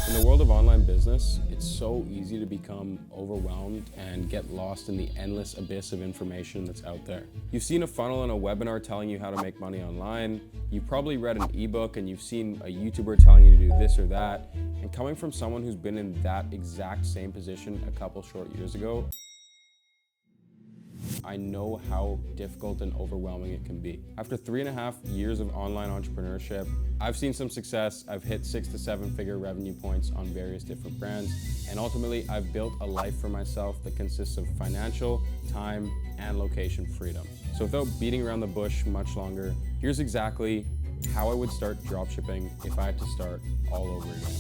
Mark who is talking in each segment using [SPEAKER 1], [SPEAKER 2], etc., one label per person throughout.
[SPEAKER 1] In the world of online business, it's so easy to become overwhelmed and get lost in the endless abyss of information that's out there. You've seen a funnel in a webinar telling you how to make money online. You've probably read an ebook and you've seen a YouTuber telling you to do this or that. And coming from someone who's been in that exact same position a couple short years ago, I know how difficult and overwhelming it can be. After 3.5 years of online entrepreneurship, I've seen some success. I've hit 6 to 7 figure revenue points on various different brands. And ultimately, I've built a life for myself that consists of financial, time, and location freedom. So without beating around the bush much longer, here's exactly how I would start dropshipping if I had to start all over again.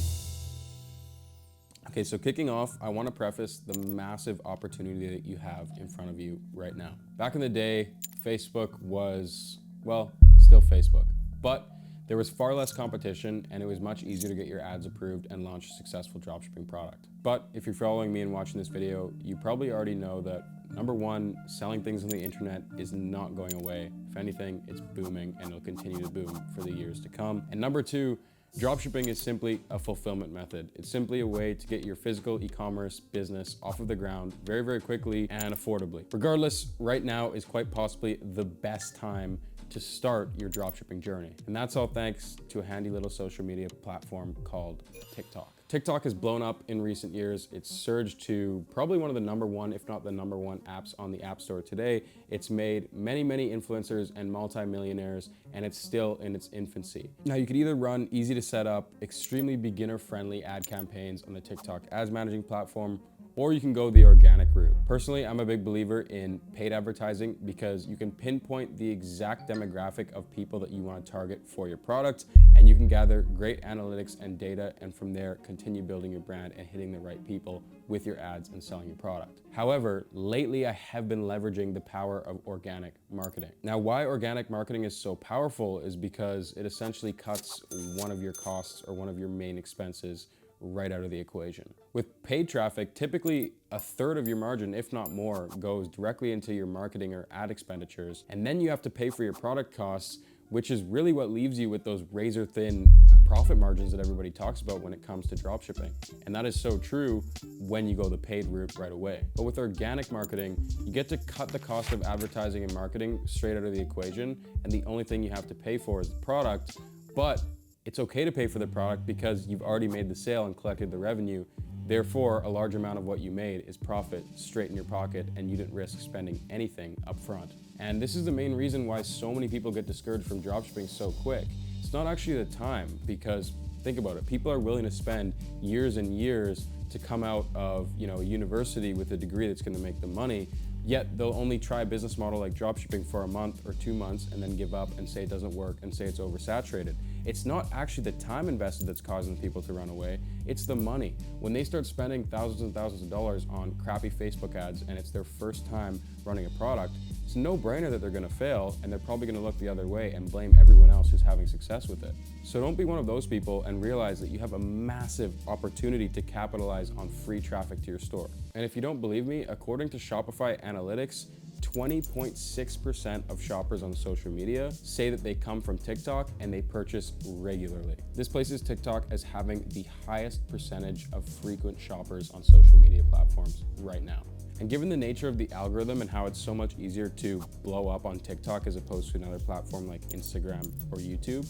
[SPEAKER 1] Okay, so kicking off, I want to preface the massive opportunity that you have in front of you right now. Back in the day, Facebook was, well, still Facebook, but there was far less competition and it was much easier to get your ads approved and launch a successful dropshipping product. But if you're following me and watching this video, you probably already know that number one, selling things on the internet is not going away. If anything, it's booming and it'll continue to boom for the years to come. And number two, dropshipping is simply a fulfillment method. It's simply a way to get your physical e-commerce business off of the ground very, very quickly and affordably. Regardless, right now is quite possibly the best time to start your dropshipping journey. And that's all thanks to a handy little social media platform called TikTok. TikTok has blown up in recent years. It's surged to probably one of the number one, if not the number one apps on the App Store today. It's made many, many influencers and multimillionaires, and it's still in its infancy. Now, you could either run easy to set up, extremely beginner-friendly ad campaigns on the TikTok ads managing platform, or you can go the organic route. Personally, I'm a big believer in paid advertising because you can pinpoint the exact demographic of people that you want to target for your product, and you can gather great analytics and data, and from there, continue building your brand and hitting the right people with your ads and selling your product. However, lately I have been leveraging the power of organic marketing. Now, why organic marketing is so powerful is because it essentially cuts one of your costs or one of your main expenses right out of the equation. With paid traffic, typically a third of your margin, if not more, goes directly into your marketing or ad expenditures. And then you have to pay for your product costs, which is really what leaves you with those razor thin profit margins that everybody talks about when it comes to dropshipping. And that is so true when you go the paid route right away. But with organic marketing, you get to cut the cost of advertising and marketing straight out of the equation. And the only thing you have to pay for is the product. But it's okay to pay for the product because you've already made the sale and collected the revenue. Therefore, a large amount of what you made is profit straight in your pocket, and you didn't risk spending anything up front. And this is the main reason why so many people get discouraged from dropshipping so quick. It's not actually the time, because think about it, people are willing to spend years and years to come out of university with a degree that's going to make them money, yet they'll only try a business model like dropshipping for a month or 2 months and then give up and say it doesn't work and say it's oversaturated. It's not actually the time invested that's causing people to run away, it's the money. When they start spending thousands and thousands of dollars on crappy Facebook ads and it's their first time running a product, it's a no-brainer that they're gonna fail, and they're probably gonna look the other way and blame everyone else who's having success with it. So don't be one of those people and realize that you have a massive opportunity to capitalize on free traffic to your store. And if you don't believe me, according to Shopify Analytics, 20.6% of shoppers on social media say that they come from TikTok and they purchase regularly. This places TikTok as having the highest percentage of frequent shoppers on social media platforms right now. And given the nature of the algorithm and how it's so much easier to blow up on TikTok as opposed to another platform like Instagram or YouTube,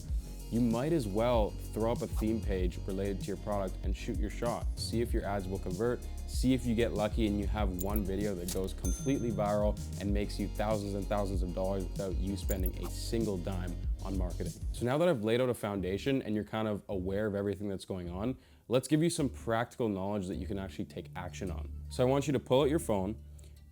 [SPEAKER 1] you might as well throw up a theme page related to your product and shoot your shot. See if your ads will convert, see if you get lucky and you have one video that goes completely viral and makes you thousands and thousands of dollars without you spending a single dime on marketing. So now that I've laid out a foundation and you're kind of aware of everything that's going on, let's give you some practical knowledge that you can actually take action on. So I want you to pull out your phone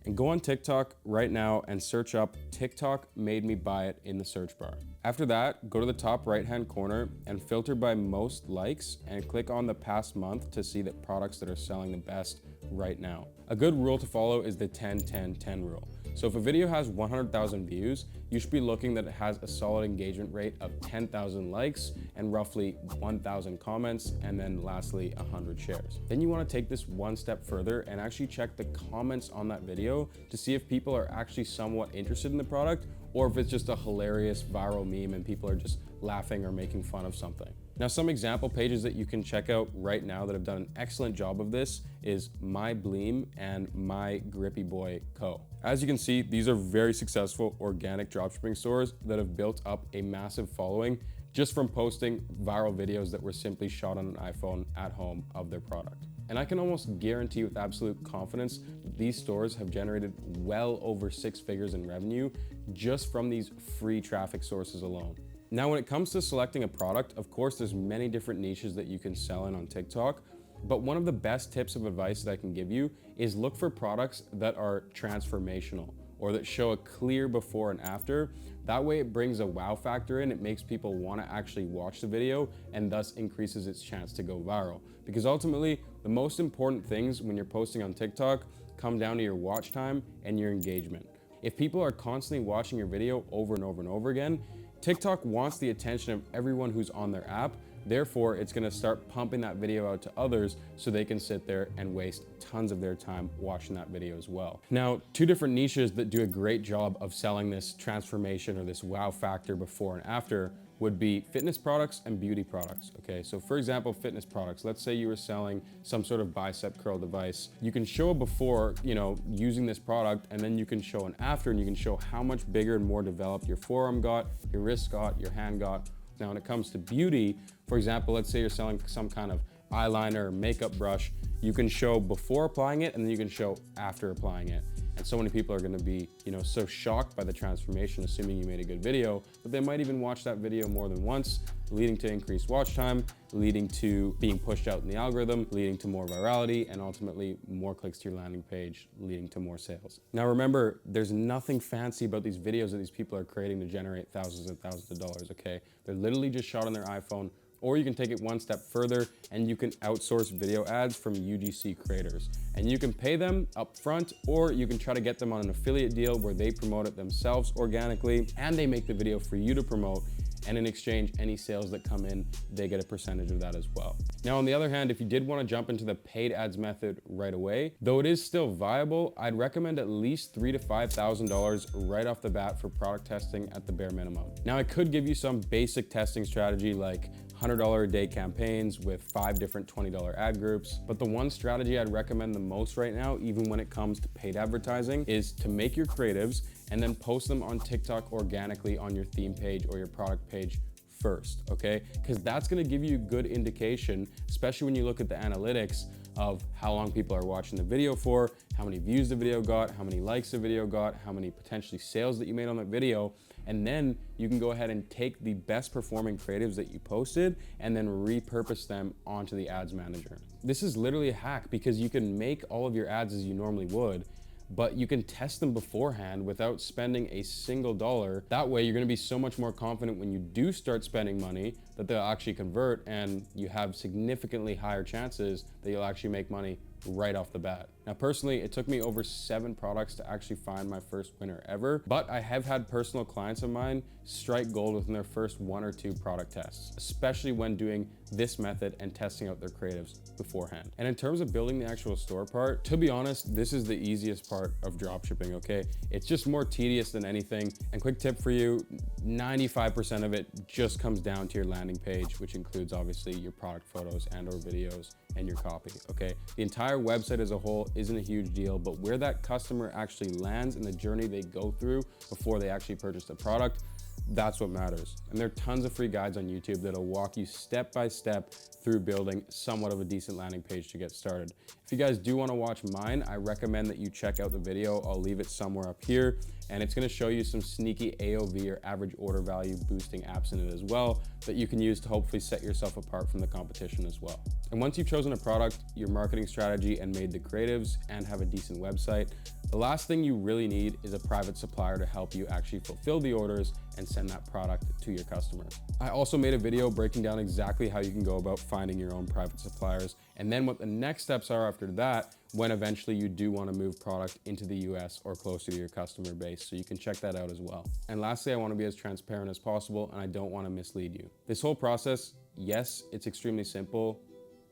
[SPEAKER 1] and go on TikTok right now and search up TikTok made me buy it in the search bar. After that, go to the top right-hand corner and filter by most likes and click on the past month to see the products that are selling the best right now. A good rule to follow is the 10-10-10 rule. So if a video has 100,000 views, you should be looking that it has a solid engagement rate of 10,000 likes and roughly 1,000 comments, and then lastly 100 shares. Then you want to take this one step further and actually check the comments on that video to see if people are actually somewhat interested in the product, or if it's just a hilarious viral meme and people are just laughing or making fun of something. Now, some example pages that you can check out right now that have done an excellent job of this is My Bleem and My Grippy Boy Co. As you can see, these are very successful organic dropshipping stores that have built up a massive following just from posting viral videos that were simply shot on an iPhone at home of their product. And I can almost guarantee with absolute confidence that these stores have generated well over 6 figures in revenue just from these free traffic sources alone. Now, when it comes to selecting a product, of course, there's many different niches that you can sell in on TikTok, but one of the best tips of advice that I can give you is look for products that are transformational or that show a clear before and after. That way it brings a wow factor in, it makes people want to actually watch the video and thus increases its chance to go viral. Because ultimately, the most important things when you're posting on TikTok come down to your watch time and your engagement. If people are constantly watching your video over and over and over again, TikTok wants the attention of everyone who's on their app. Therefore, it's gonna start pumping that video out to others so they can sit there and waste tons of their time watching that video as well. Now, 2 different niches that do a great job of selling this transformation or this wow factor before and after would be fitness products and beauty products, okay? So for example, fitness products, let's say you were selling some sort of bicep curl device. You can show a before, using this product, and then you can show an after, and you can show how much bigger and more developed your forearm got, your wrist got, your hand got. Now, when it comes to beauty, for example, let's say you're selling some kind of eyeliner or makeup brush, you can show before applying it, and then you can show after applying it. And so many people are gonna be, so shocked by the transformation, assuming you made a good video, that they might even watch that video more than once, leading to increased watch time, leading to being pushed out in the algorithm, leading to more virality, and ultimately more clicks to your landing page, leading to more sales. Now remember, there's nothing fancy about these videos that these people are creating to generate thousands and thousands of dollars, okay? They're literally just shot on their iPhone. Or you can take it one step further and you can outsource video ads from UGC creators. And you can pay them up front, or you can try to get them on an affiliate deal where they promote it themselves organically and they make the video for you to promote. And in exchange, any sales that come in, they get a percentage of that as well. Now, on the other hand, if you did want to jump into the paid ads method right away, though it is still viable, I'd recommend at least $3,000 to $5,000 right off the bat for product testing at the bare minimum. Now, I could give you some basic testing strategy like $100 a day campaigns with 5 different $20 ad groups. But the one strategy I'd recommend the most right now, even when it comes to paid advertising, is to make your creatives and then post them on TikTok organically on your theme page or your product page first, okay? Because that's gonna give you a good indication, especially when you look at the analytics of how long people are watching the video for, how many views the video got, how many likes the video got, how many potentially sales that you made on that video. And then you can go ahead and take the best performing creatives that you posted and then repurpose them onto the ads manager. This is literally a hack because you can make all of your ads as you normally would, but you can test them beforehand without spending a single dollar. That way you're gonna be so much more confident when you do start spending money that they'll actually convert, and you have significantly higher chances that you'll actually make money right off the bat. Now, personally, it took me over 7 products to actually find my first winner ever, but I have had personal clients of mine strike gold within their first 1 or 2 product tests, especially when doing this method and testing out their creatives beforehand. And in terms of building the actual store part, to be honest, this is the easiest part of dropshipping, okay? It's just more tedious than anything. And quick tip for you, 95% of it just comes down to your landing page, which includes obviously your product photos and or videos and your copy, okay? The entire website as a whole isn't a huge deal, but where that customer actually lands in the journey they go through before they actually purchase the product, that's what matters. And there are tons of free guides on YouTube that'll walk you step by step through building somewhat of a decent landing page to get started. If you guys do want to watch mine, I recommend that you check out the video. I'll leave it somewhere up here, and it's going to show you some sneaky AOV or average order value boosting apps in it as well that you can use to hopefully set yourself apart from the competition as well. And once you've chosen a product, your marketing strategy, and made the creatives and have a decent website, the last thing you really need is a private supplier to help you actually fulfill the orders and send that product to your customers. I also made a video breaking down exactly how you can go about finding your own private suppliers, and then what the next steps are after that when eventually you do want to move product into the US or closer to your customer base. So you can check that out as well. And lastly, I want to be as transparent as possible, and I don't want to mislead you. This whole process, yes, it's extremely simple,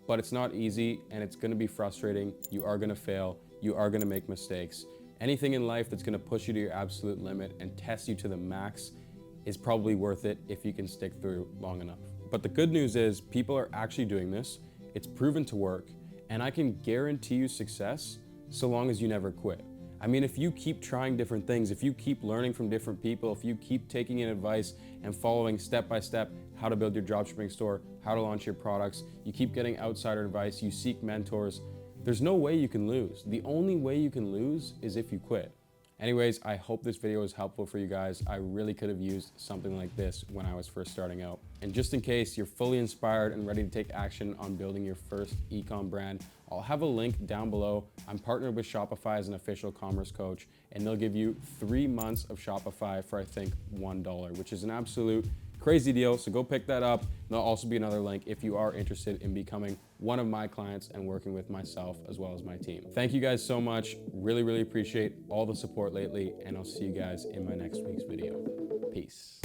[SPEAKER 1] but it's not easy, and it's going to be frustrating. You are going to fail. You are going to make mistakes. Anything in life that's going to push you to your absolute limit and test you to the max is probably worth it if you can stick through long enough. But the good news is people are actually doing this. It's proven to work, and I can guarantee you success so long as you never quit. I mean, if you keep trying different things, if you keep learning from different people, if you keep taking in advice and following step by step how to build your dropshipping store, how to launch your products, you keep getting outsider advice, you seek mentors, there's no way you can lose. The only way you can lose is if you quit. Anyways, I hope this video was helpful for you guys. I really could have used something like this when I was first starting out. And just in case you're fully inspired and ready to take action on building your first ecom brand, I'll have a link down below. I'm partnered with Shopify as an official commerce coach, and they'll give you 3 months of Shopify for I think $1, which is an absolute crazy deal. So go pick that up. There'll also be another link if you are interested in becoming one of my clients and working with myself as well as my team. Thank you guys so much. Really, really appreciate all the support lately, and I'll see you guys in my next week's video. Peace.